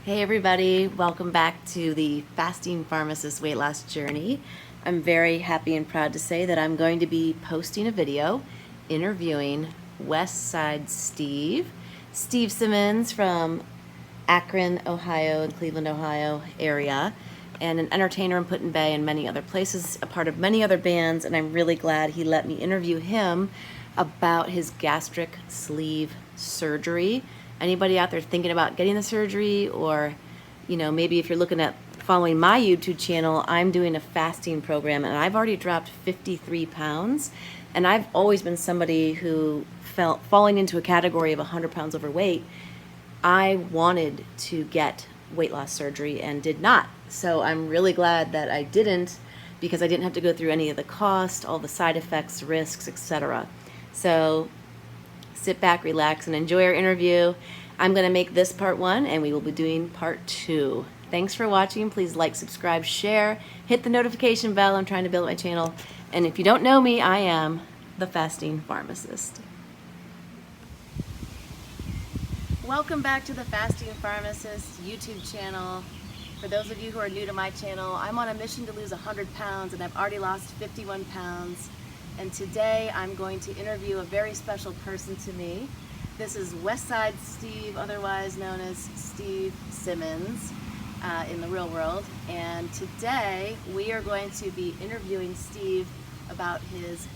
Hey everybody, welcome back to the Fasting Pharmacist Weight Loss Journey. I'm very happy and proud to say that I'm going to be posting a video interviewing West Side Steve Simmons from Akron, Ohio and Cleveland, Ohio area, and an entertainer in Put-in-Bay and many other places, a part of many other bands, and I'm really glad he let me interview him about his gastric sleeve surgery. Anybody out there thinking about getting the surgery, or maybe if you're looking at following my YouTube channel, I'm doing a fasting program and I've already dropped 53 pounds, and I've always been somebody who felt falling into a category of 100 pounds overweight. I wanted to get weight loss surgery and did not. So I'm really glad that I didn't, because I didn't have to go through any of the cost, all the side effects, risks, etc. So sit back, relax, and enjoy our interview. I'm going to make this part one, and we will be doing part two. Thanks for watching. Please like, subscribe, share, hit the notification bell. I'm trying to build my channel. And if you don't know me, I am the Fasting Pharmacist. Welcome back to the Fasting Pharmacist YouTube channel. For those of you who are new to my channel, I'm on a mission to lose 100 pounds, and I've already lost 51 pounds. And today I'm going to interview a very special person to me. This is West Side Steve, otherwise known as Steve Simmons in the real world. And today we are going to be interviewing Steve about his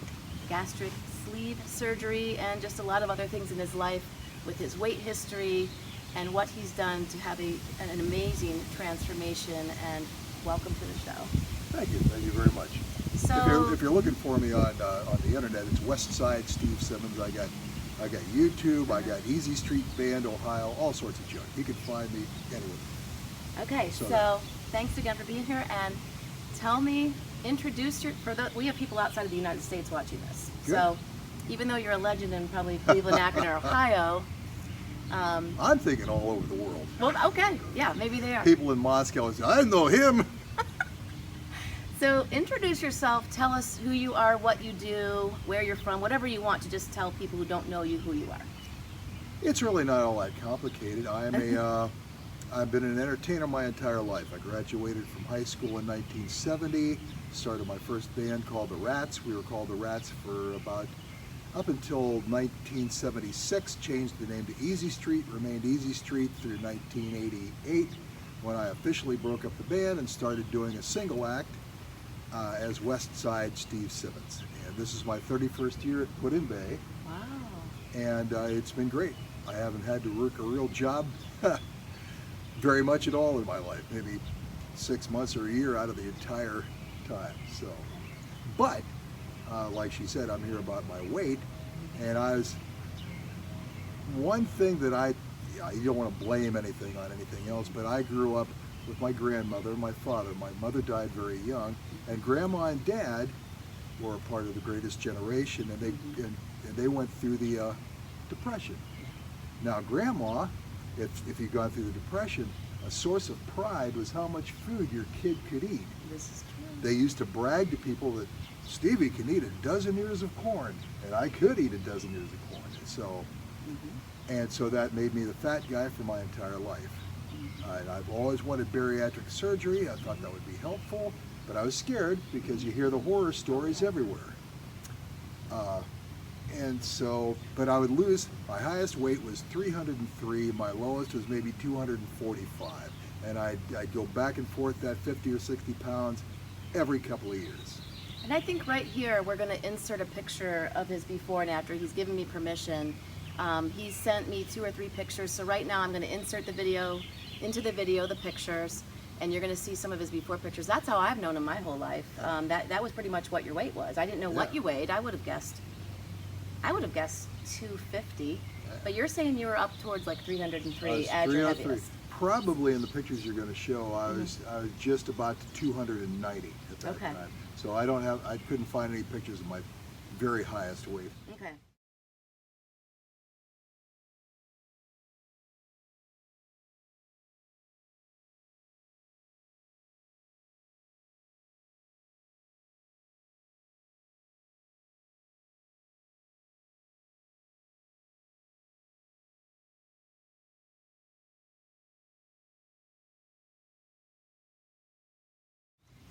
gastric sleeve surgery and just a lot of other things in his life, with his weight history and what he's done to have an amazing transformation. And welcome to the show. Thank you very much. So, if you're looking for me on the internet, it's West Side Steve Simmons. I got YouTube, I got Easy Street Band, Ohio, all sorts of junk. You can find me anywhere. Okay, so thanks again for being here, and tell me, we have people outside of the United States watching this. Good. So even though you're a legend in probably Cleveland, Akron, or Ohio, I'm thinking all over the world. well, okay, yeah, maybe they are. People in Moscow say, I know him. So introduce yourself, tell us who you are, what you do, where you're from, whatever you want to just tell people who don't know you who you are. It's really not all that complicated. I've been an entertainer my entire life. I graduated from high school in 1970, started my first band called The Rats. We were called The Rats for about up until 1976, changed the name to Easy Street, remained Easy Street through 1988, when I officially broke up the band and started doing a single act as West Side Steve Simmons. And this is my 31st year at Put-in-Bay. Wow. And it's been great. I haven't had to work a real job very much at all in my life, maybe 6 months or a year out of the entire time. So, but like she said, I'm here about my weight, and one thing that you don't want to blame anything on anything else, but I grew up with my grandmother, my father. My mother died very young, and Grandma and Dad were a part of the greatest generation, and they went through the Depression. Now, Grandma, if you'd gone through the Depression, a source of pride was how much food your kid could eat. This is true. They used to brag to people that Stevie can eat a dozen ears of corn, and I could eat a dozen ears of corn. And so that made me the fat guy for my entire life. And I've always wanted bariatric surgery. I thought that would be helpful, but I was scared because you hear the horror stories everywhere. But I would lose. My highest weight was 303. My lowest was maybe 245. And I'd go back and forth that 50 or 60 pounds every couple of years. And I think right here we're going to insert a picture of his before and after. He's given me permission. He sent me 2 or 3 pictures. So right now I'm going to insert the pictures, and you're going to see some of his before pictures. That's how I've known him my whole life. That was pretty much what your weight was. I didn't know what you weighed. I would have guessed 250, but you're saying you were up towards like 303 as your heaviest. Probably in the pictures you're going to show, I was just about to 290 at that time. So I couldn't find any pictures of my very highest weight. Okay.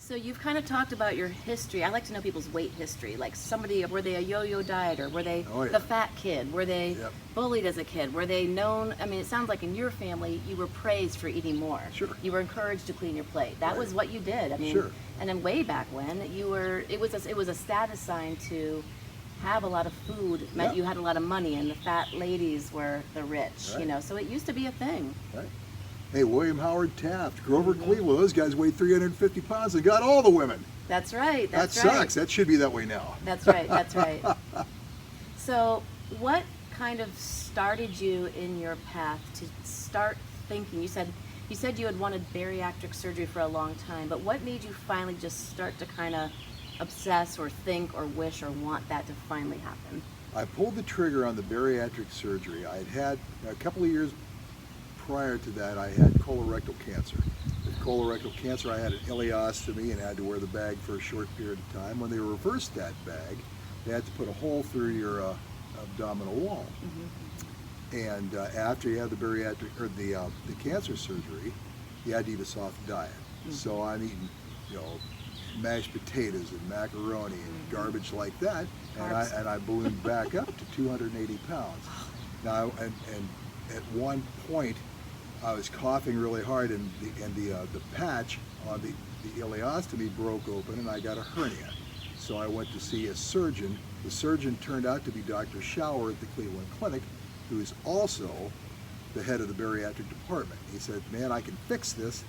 So you've kind of talked about your history. I like to know people's weight history. Like somebody, were they a yo-yo dieter? Were they Oh, yeah. the fat kid? Were they Yep. bullied as a kid? Were they known? I mean, it sounds like in your family, you were praised for eating more. Sure. You were encouraged to clean your plate. That Right. was what you did. I mean, Sure. and then way back when, it was a status sign to have a lot of food. Meant Yeah. you had a lot of money, and the fat ladies were the rich. Right. You know, so it used to be a thing. Right? Hey, William Howard Taft, Grover Mm-hmm. Cleveland, those guys weighed 350 pounds and got all the women. That's right. That That's right. sucks. That should be that way now. That's right. That's right. So, what kind of started you in your path to start thinking? You said you had wanted bariatric surgery for a long time, but what made you finally just start to kind of obsess or think or wish or want that to finally happen? I pulled the trigger on the bariatric surgery. I had a couple of years prior to that, I had colorectal cancer. With colorectal cancer, I had an ileostomy and had to wear the bag for a short period of time. When they reversed that bag, they had to put a hole through your abdominal wall. And after you have the bariatric or the cancer surgery, you had to eat a soft diet. So I'm eating, mashed potatoes and macaroni and garbage like that, Carbs. and I ballooned back up to 280 pounds. Now, and at one point, I was coughing really hard, and the patch on the ileostomy broke open, and I got a hernia. So I went to see a surgeon. The surgeon turned out to be Dr. Schauer at the Cleveland Clinic, who is also the head of the bariatric department. He said, "Man, I can fix this,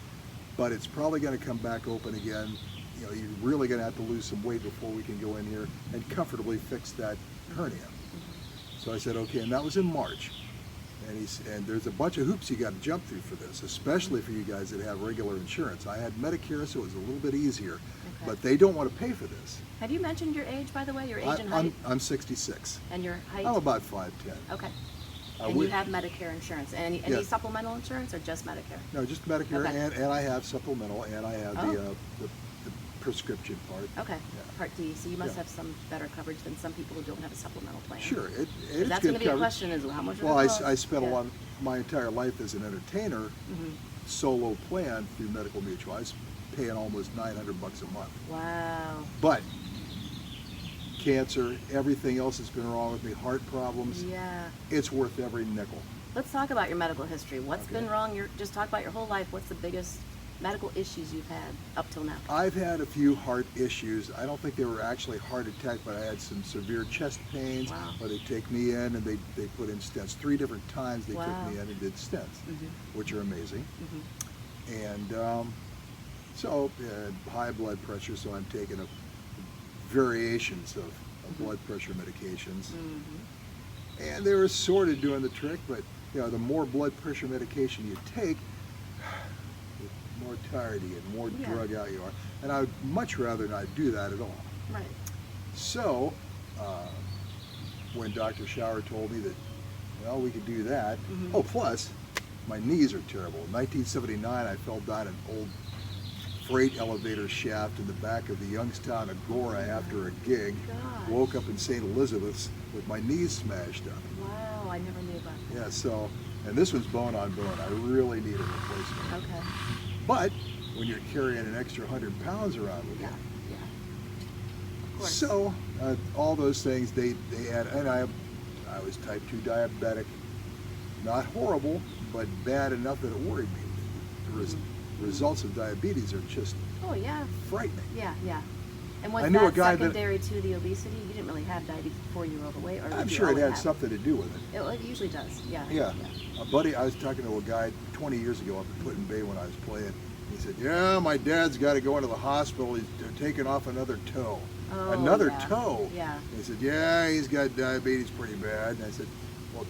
but it's probably going to come back open again. You're really going to have to lose some weight before we can go in here and comfortably fix that hernia." So I said, "Okay," and that was in March. And there's a bunch of hoops you got to jump through for this, especially for you guys that have regular insurance. I had Medicare, so it was a little bit easier, but they don't want to pay for this. Have you mentioned your age, by the way? Your age and height? I'm 66. And your height? I'm about 5'10". Okay. I And would- you have Medicare insurance. Any Yeah. supplemental insurance or just Medicare? No, just Medicare, Okay. and I have supplemental, and I have the prescription part. Okay. Yeah. Part D. So you must Yeah. have some better coverage than some people who don't have a supplemental plan. Sure, it's That's good going to be a coverage. question: is how much? Well, does it cost? I spent Yeah. a lot of my entire life as an entertainer, solo plan through Medical Mutual. I was paying almost $900 a month. Wow. But cancer, everything else that's been wrong with me, heart problems, Yeah. it's worth every nickel. Let's talk about your medical history. What's Okay. been wrong? Just talk about your whole life. What's the biggest medical issues you've had up till now? I've had a few heart issues. I don't think they were actually heart attack, but I had some severe chest pains. Wow. Where they take me in and they put in stents. 3 different times they Wow. took me in and did stents, which are amazing. And high blood pressure, so I'm taking variations of blood pressure medications. And they were sort of doing the trick, but the more blood pressure medication you take, the more tired you get, the more Yeah. drug out you are. And I would much rather not do that at all. Right. So, when Dr. Schauer told me that, well, we could do that. Oh, plus, my knees are terrible. In 1979, I fell down an old freight elevator shaft in the back of the Youngstown Agora after a gig. Gosh. Woke up in St. Elizabeth's with my knees smashed up. Wow. I never knew about that. Yeah, so, and this one's bone on bone. I really need a replacement. Okay. But when you're carrying an extra 100 pounds around with you, Yeah. Yeah. Of course. so all those things they add, and I was type 2 diabetic, not horrible, but bad enough that it worried me. The results of diabetes are just Oh yeah. frightening. Yeah. Yeah. And was I knew a that guy that- secondary to the obesity? You didn't really have diabetes before you were overweight, or I'm did you sure it always had have something to do with it. It usually does. Yeah. Yeah. A buddy, I was talking to a guy 20 years ago up in Put in Bay when I was playing. He said, "Yeah, my dad's got to go into the hospital. They're taking off another toe." Oh, Another yeah. toe? Yeah. He said, "Yeah, he's got diabetes pretty bad." And I said, "Well,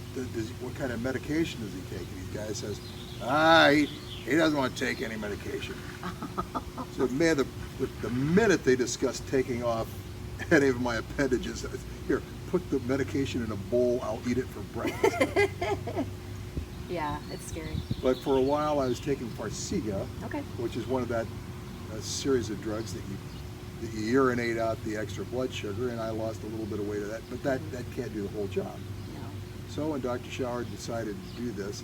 what kind of medication does he take?" And the guy says, he doesn't want to take any medication. So, man, the minute they discussed taking off any of my appendages, I said, "Here, put the medication in a bowl. I'll eat it for breakfast." Yeah. It's scary. But for a while, I was taking Farxiga, Okay. which is one of that series of drugs that you urinate out the extra blood sugar, and I lost a little bit of weight of that, but that can't do the whole job. No. So when Dr. Schauer decided to do this,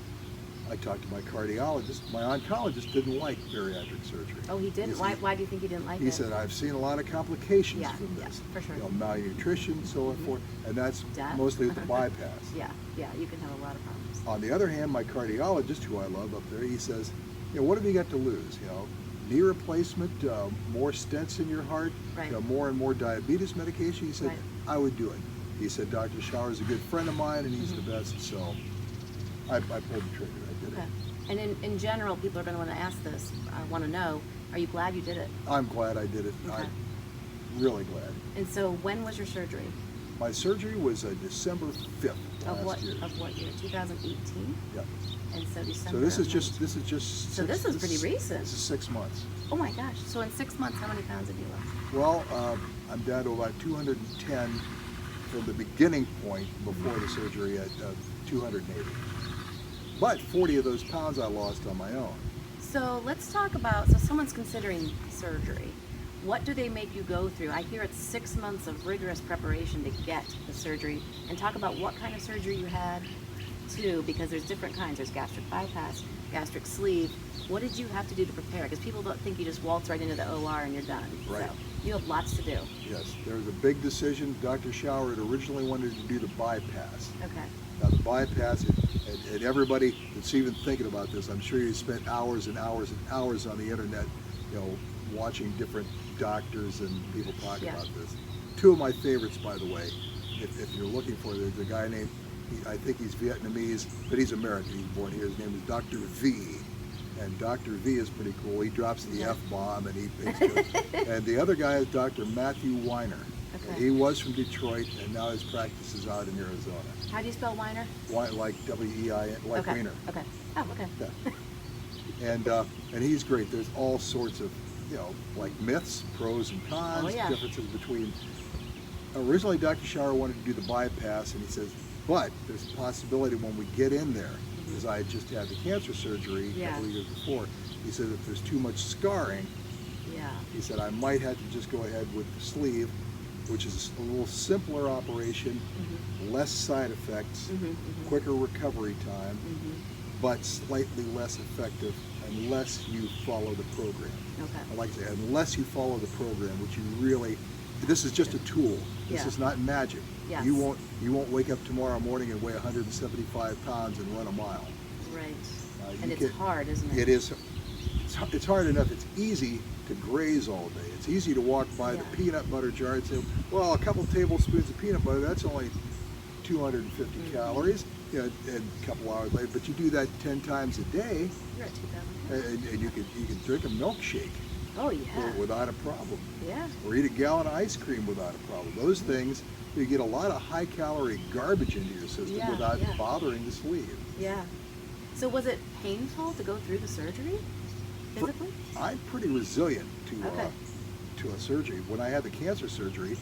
I talked to my cardiologist. My oncologist didn't like bariatric surgery. Oh, he didn't? He said- Why do you think he didn't like it? He said, I've seen a lot of complications Yeah, from yeah, this. for sure. Malnutrition, so forth, and that's Death. mostly with the bypass. Yeah, you can have a lot of problems. On the other hand, my cardiologist, who I love up there, he says, what have you got to lose? Knee replacement, more stents in your heart, Right. more and more diabetes medication. He said, Right. I would do it. He said, Dr. Shower's a good friend of mine, and he's the best, so I pulled the trigger. I did Okay. it. And in general, people are going to want to ask this. I want to know, are you glad you did it? I'm glad I did it. Okay. I'm really glad. And so when was your surgery? My surgery was December 5th Of last year. what year? 2018? Yep. And so December. So this of is just 19. six, this is pretty recent. This is 6 months. Oh my gosh. So in 6 months, how many pounds have you lost? Well, I'm down to about 210 from the beginning point before the surgery at 280. But 40 of those pounds I lost on my own. So let's talk about, so someone's considering surgery. What do they make you go through? I hear it's 6 months of rigorous preparation to get the surgery. And talk about what kind of surgery you had too, because there's different kinds. There's gastric bypass, gastric sleeve. What did you have to do to prepare? Because people don't think you just waltz right into the OR and you're done. Right. So you have lots to do. Yes, there was a big decision. Dr. Shower had originally wanted to do the bypass. Okay. Now the bypass, and everybody that's even thinking about this, I'm sure you spent hours and hours and hours on the internet, watching different doctors and people talk Yeah. about this. Two of my favorites, by the way, if you're looking for, there's a guy named, I think he's Vietnamese, but he's American. He's born here. His name is Dr. V. And Dr. V is pretty cool. He drops the F-bomb and he's good. And the other guy is Dr. Matthew Weiner. Okay. He was from Detroit, and now his practice is out in Arizona. How do you spell Weiner? Like W-E-I-N, like Okay. Weiner. Okay. Oh, okay. Yeah. And he's great. There's all sorts of, like myths, pros and cons, Oh, yeah. differences between. Originally, Dr. Shower wanted to do the bypass, and he says, but there's a possibility when we get in there, because I had just had the cancer surgery a couple of years before, he said if there's too much scarring, Yeah. he said I might have to just go ahead with the sleeve, which is a little simpler operation, less side effects, quicker recovery time, but slightly less effective unless you follow the program. Okay. I like to say, unless you follow the program, which you really, this is just a tool. This Yeah. is not magic. Yes. You won't wake up tomorrow morning and weigh 175 pounds and run a mile. Right. You And it's can- hard, isn't it? It is. It's hard enough. It's easy to graze all day. It's easy to walk by the peanut butter jar and say, well, a couple tablespoons of peanut butter, that's only 250 calories, and a couple hours later. But you do that 10 times a day, You're at 2,000. and you can drink a milkshake Oh, yeah. without a problem, Yeah. or eat a gallon of ice cream without a problem. Those things, you get a lot of high-calorie garbage into your system without bothering the sleeve. Yeah. So was it painful to go through the surgery physically? I'm pretty resilient Okay. to a surgery. When I had the cancer surgery,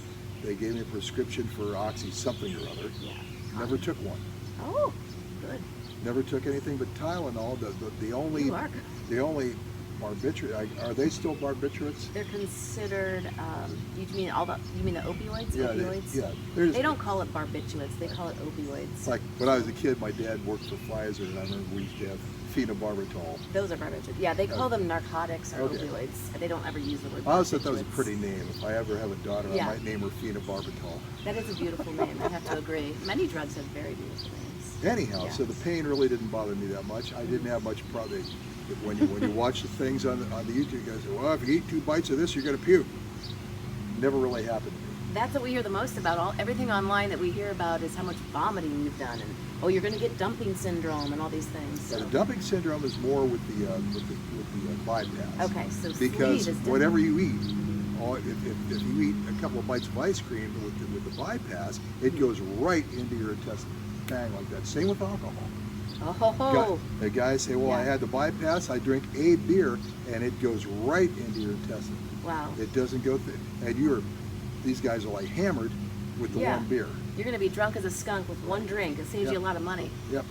they gave me a prescription for oxy something or other. Yeah. Never took one. Oh, good. Never took anything but Tylenol. The only You are good. the only barbiturate, are they still barbiturates? They're considered. You mean the opioids? Yeah, Opioids. there's, They don't call it barbiturates. They call it opioids. like when I was a kid, my dad worked for Pfizer, and I remember we used to have phenobarbital. Those are barbiturates. Yeah, they call them narcotics or Okay. opioids. They don't ever use the word. I always thought that was a barbiturates. pretty name. If I ever have a daughter, Yeah. I might name her phenobarbital. That is a beautiful name. I have to agree. Many drugs have very beautiful names. Anyhow, Yeah. so the pain really didn't bother me that much. I didn't have much problem. When you watch the things on the YouTube, you guys say, well, if you eat 2 bites of this, you're going to puke. Never really happened to me. That's what we hear the most about. Everything online that we hear about is how much vomiting you've done, and oh, you're going to get dumping syndrome and all these things. Now, So. the dumping syndrome is more with the bypass. Okay, so Because sleeve is whatever different. you eat, or if you eat a couple of bites of ice cream with the bypass, it goes right into your intestine, bang, like that. Same with alcohol. Oh, The guys say, well, I Yeah. had the bypass, I drink a beer, and it goes right into your intestine. wow. It doesn't go through, and these guys are like hammered with the Yeah. one beer. You're going to be drunk as a skunk with one drink. It saves Yep. you a lot of money. Yep.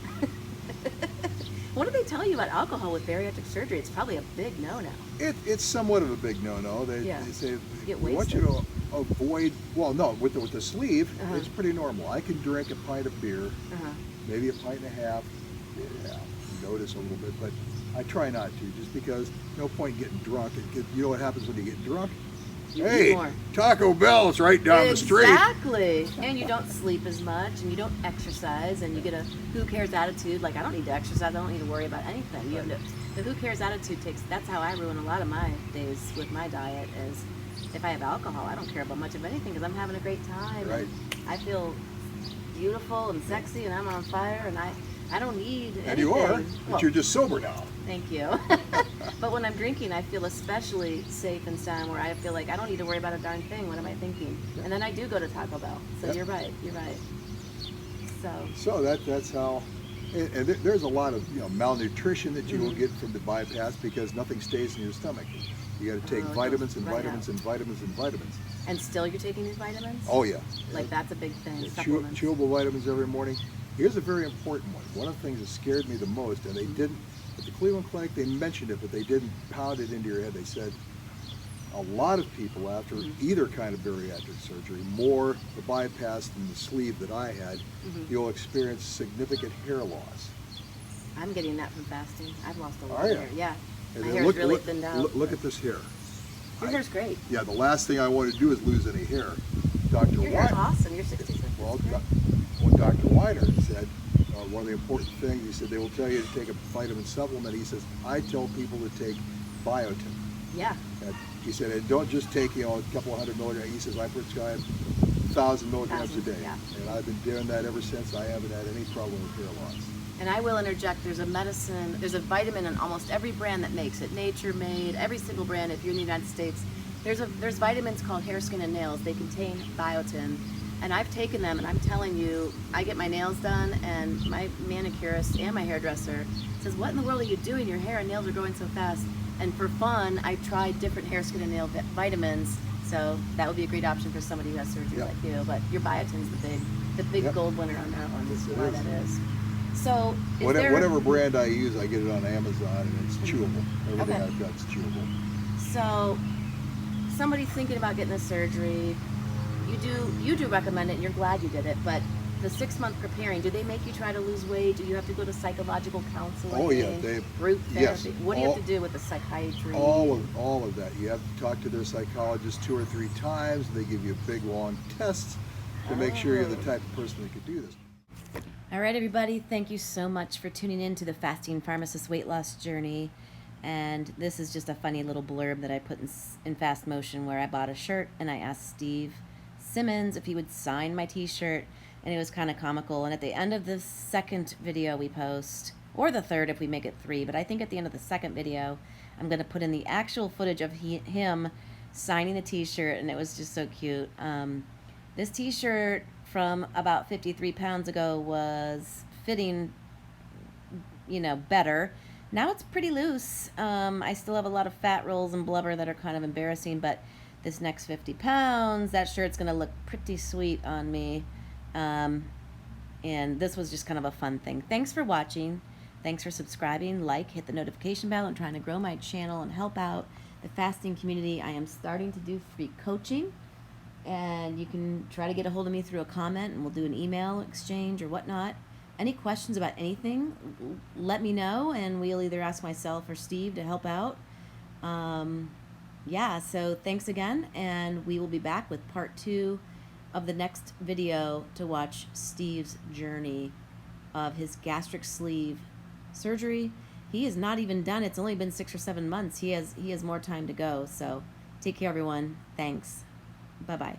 What do they tell you about alcohol with bariatric surgery? It's probably a big no-no. It's somewhat of a big no-no. They say Get we want you to avoid. Well, no, with the sleeve, Uh-huh. it's pretty normal. I can drink a pint of beer, Uh-huh. maybe a pint and a half. Yeah, notice a little bit, but I try not to, just because no point getting drunk. You know what happens when you get drunk? You Hey, eat more. Taco Bell's right down the street. Exactly. And you don't sleep as much, and you don't exercise, and you get a who cares attitude. Like, I don't need to exercise. I don't need to worry about anything. You have to, the who cares attitude takes. That's how I ruin a lot of my days with my diet. Is if I have alcohol, I don't care about much of anything because I'm having a great time. Right. And I feel beautiful and sexy, and I'm on fire, and I don't need anything. And you are, but Well, you're just sober now. Thank you. But when I'm drinking, I feel especially safe and sound, where I feel like I don't need to worry about a darn thing. What am I thinking? And then I do go to Taco Bell. So Yep. you're right. You're right. So That's how. And there's a lot of malnutrition that you will Mm-hmm. get from the bypass because nothing stays in your stomach. You got to take Oh, it vitamins goes and right vitamins out. and vitamins and vitamins. and still you're taking these vitamins? Oh yeah. Like that's a big thing. Chew, Supplements. chewable vitamins every morning. Here's a very important one. One of the things that scared me the most, and they didn't, at the Cleveland Clinic, they mentioned it, but they didn't pound it into your head. They said a lot of people after either kind of bariatric surgery, more the bypass than the sleeve that I had, you'll experience significant hair loss. I'm getting that from fasting. I've lost a lot Are of ya? hair. Yeah. And My then hair's look, really look, thinned out. look at this hair. Your hair's great. Yeah, the last thing I want to do is lose any hair. Dr. Your hair's White, awesome. You're 66. well, That's great. what Dr. Weiner said, one of the important things, he said they will tell you to take a vitamin supplement. He says, I tell people to take biotin. Yeah. And he said, and don't just take, a couple of hundred milligrams. He says, I prescribe 1,000 milligrams a 1,000, day. yeah. And I've been doing that ever since. I haven't had any problem with hair loss. And I will interject, there's a medicine, there's a vitamin in almost every brand that makes it. Nature Made, every single brand, if you're in the United States. There's vitamins called Hair, Skin, and Nails. They contain biotin. And I've taken them, and I'm telling you, I get my nails done, and my manicurist and my hairdresser says, what in the world are you doing? Your hair and nails are growing so fast. And for fun, I tried different hair, skin, and nail vitamins. So that would be a great option for somebody who has surgery Yeah. like you. But your biotin's the big Yep. gold winner on that one. This is It why is. that is. So is there, Whatever brand I use, I get it on Amazon, and it's chewable. Everything Okay. I've got is chewable. So somebody thinking about getting a surgery, you do recommend it, and you're glad you did it, but the 6 month preparing, do they make you try to lose weight? Do you have to go to psychological counseling? Oh, yeah, they- group yes, therapy? What do you have all- to do with the psychiatry? All of that. You have to talk to their psychologist 2 or 3 times. They give you big long tests to make sure you're the Oh. type of person that could do this. All right, everybody, thank you so much for tuning in to the Fasting Pharmacist Weight Loss Journey. And this is just a funny little blurb that I put in fast motion, where I bought a shirt and I asked Steve Simmons if he would sign my t-shirt, and it was kind of comical. And at the end of the second video we post, or the third if we make it 3, but I think at the end of the second video, I'm going to put in the actual footage of him signing the t-shirt, and it was just so cute. This t-shirt from about 53 pounds ago was fitting, better. Now it's pretty loose. I still have a lot of fat rolls and blubber that are kind of embarrassing, but this next 50 pounds, that shirt's going to look pretty sweet on me. And this was just kind of a fun thing. Thanks for watching. Thanks for subscribing, hit the notification bell. I'm trying to grow my channel and help out the fasting community. I am starting to do free coaching, and you can try to get a hold of me through a comment, and we'll do an email exchange or whatnot. Any questions about anything, let me know, and we'll either ask myself or Steve to help out. So thanks again, and we will be back with part 2 of the next video to watch Steve's journey of his gastric sleeve surgery. He is not even done. It's only been 6 or 7 months. He has more time to go. So take care, everyone. Thanks. Bye-bye.